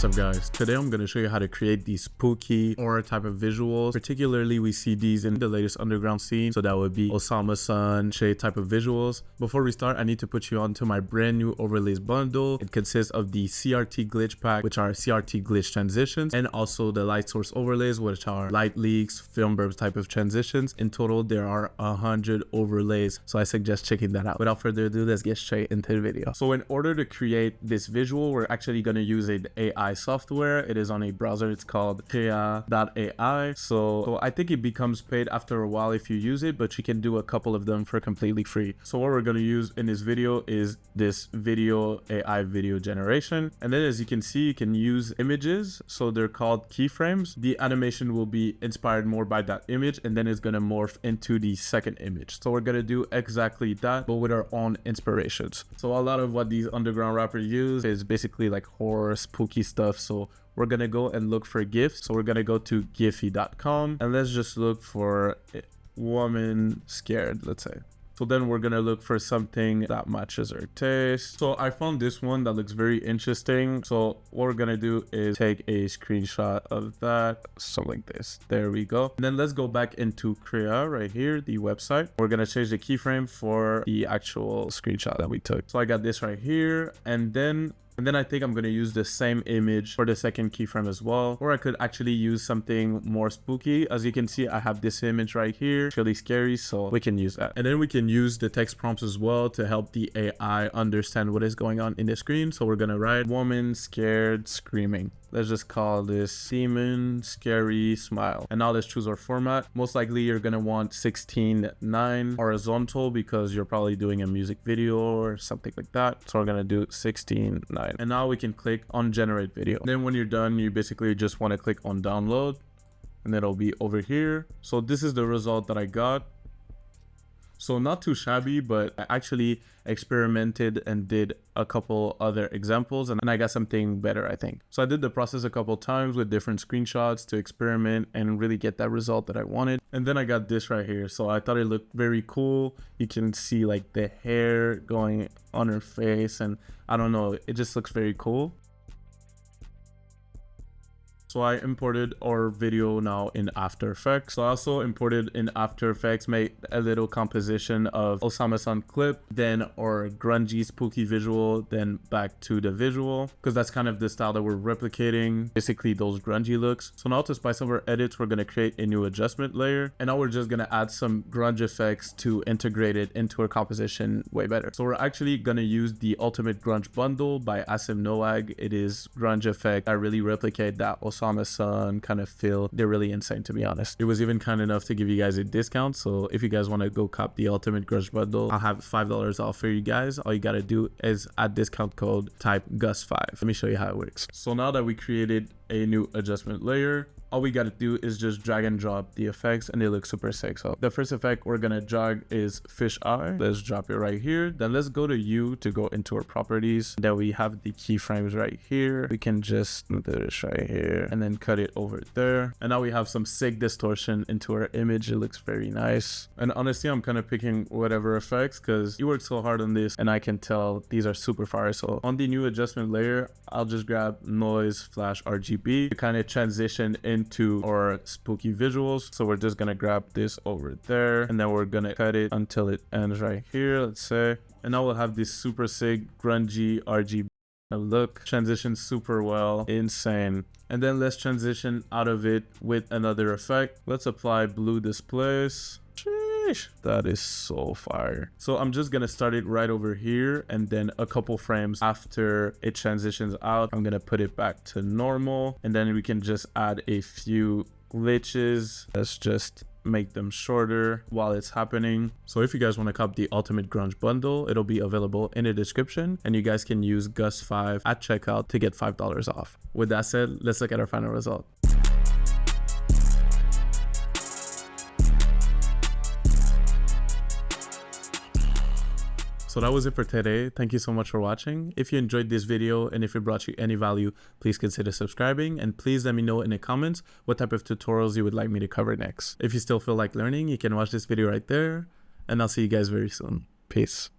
What's up guys, today I'm going to show you how to create these spooky horror type of visuals. Particularly we see these in the latest underground scene, so that would be osamason shade type of visuals. Before we start, I need to put you onto my brand new overlays bundle. It consists of the CRT glitch pack, which are CRT glitch transitions, and also the light source overlays, which are light leaks, film burbs type of transitions. In total there are 100 overlays, so I suggest checking that out. Without further ado, let's get straight into the video. So in order to create this visual, we're actually going to use an AI software. It is on a browser. It's called AI. So I think it becomes paid after a while if you use it, but you can do a couple of them for completely free. So what we're going to use in this video is this AI video generation. And then as you can see, you can use images. So they're called keyframes. The animation will be inspired more by that image, and then it's going to morph into the second image. So we're going to do exactly that, but with our own inspirations. So a lot of what these underground rappers use is basically like horror, spooky stuff. So we're gonna go and look for GIFs. So we're gonna go to giphy.com and let's just look for woman scared, let's say. So then we're gonna look for something that matches our taste. So I found this one that looks very interesting. So what we're gonna do is take a screenshot of that, something like this. There we go. And then let's go back into Crea right here, the website. We're gonna change the keyframe for the actual screenshot that we took. So I got this right here, and then I think I'm going to use the same image for the second keyframe as well, or I could actually use something more spooky. As you can see, I have this image right here, it's really scary, so we can use that. And then we can use the text prompts as well to help the AI understand what is going on in the screen. So we're going to write woman scared screaming. Let's just call this demon scary smile. And now let's choose our format. Most likely you're going to want 16:9 horizontal because you're probably doing a music video or something like that. So we're going to do 16:9. And now we can click on generate video. Then when you're done, you basically just want to click on download and it'll be over here. So this is the result that I got. So not too shabby, but I actually experimented and did a couple other examples and I got something better, I think. So I did the process a couple times with different screenshots to experiment and really get that result that I wanted. And then I got this right here. So I thought it looked very cool. You can see like the hair going on her face, and I don't know, it just looks very cool. So I imported our video now in After Effects. So I also imported in After Effects, made a little composition of osamason clip, then our grungy spooky visual, then back to the visual, because that's kind of the style that we're replicating, basically those grungy looks. So now to spice up our edits, we're going to create a new adjustment layer, and now we're just going to add some grunge effects to integrate it into our composition way better. So we're actually going to use the Ultimate Grunge Bundle by Asim Noag. It is grunge effect that really replicate that osamason kind of feel. They're really insane, to be honest. It was even kind enough to give you guys a discount, so if you guys want to go cop the Ultimate Grunge Bundle, I'll have $5 off for you guys. All you gotta do is add discount code, type GUS5. Let me show you how it works. So now that we created a new adjustment layer, all we got to do is just drag and drop the effects and they look super sick. So the first effect we're going to drag is fish eye. Let's drop it right here. Then let's go to U to go into our properties. Then we have the keyframes right here. We can just do this right here and then cut it over there. And now we have some sick distortion into our image. It looks very nice. And honestly, I'm kind of picking whatever effects because you worked so hard on this and I can tell these are super fire. So on the new adjustment layer, I'll just grab noise flash RGB to kind of transition into our spooky visuals. So we're just gonna grab this over there and then we're gonna cut it until it ends right here, let's say. And now we'll have this super sick grungy RGB look, transition super well, insane. And then let's transition out of it with another effect. Let's apply blue displace. That is so fire. So I'm just gonna start it right over here, and then a couple frames after it transitions out, I'm gonna put it back to normal, and then we can just add a few glitches. Let's just make them shorter while it's happening. So if you guys want to cop the Ultimate Grunge Bundle, it'll be available in the description, and you guys can use GUS5 at checkout to get $5 off. With that said, let's look at our final result. So that was it for today. Thank you so much for watching. If you enjoyed this video and if it brought you any value, please consider subscribing, and please let me know in the comments what type of tutorials you would like me to cover next. If you still feel like learning, you can watch this video right there, and I'll see you guys very soon. Peace.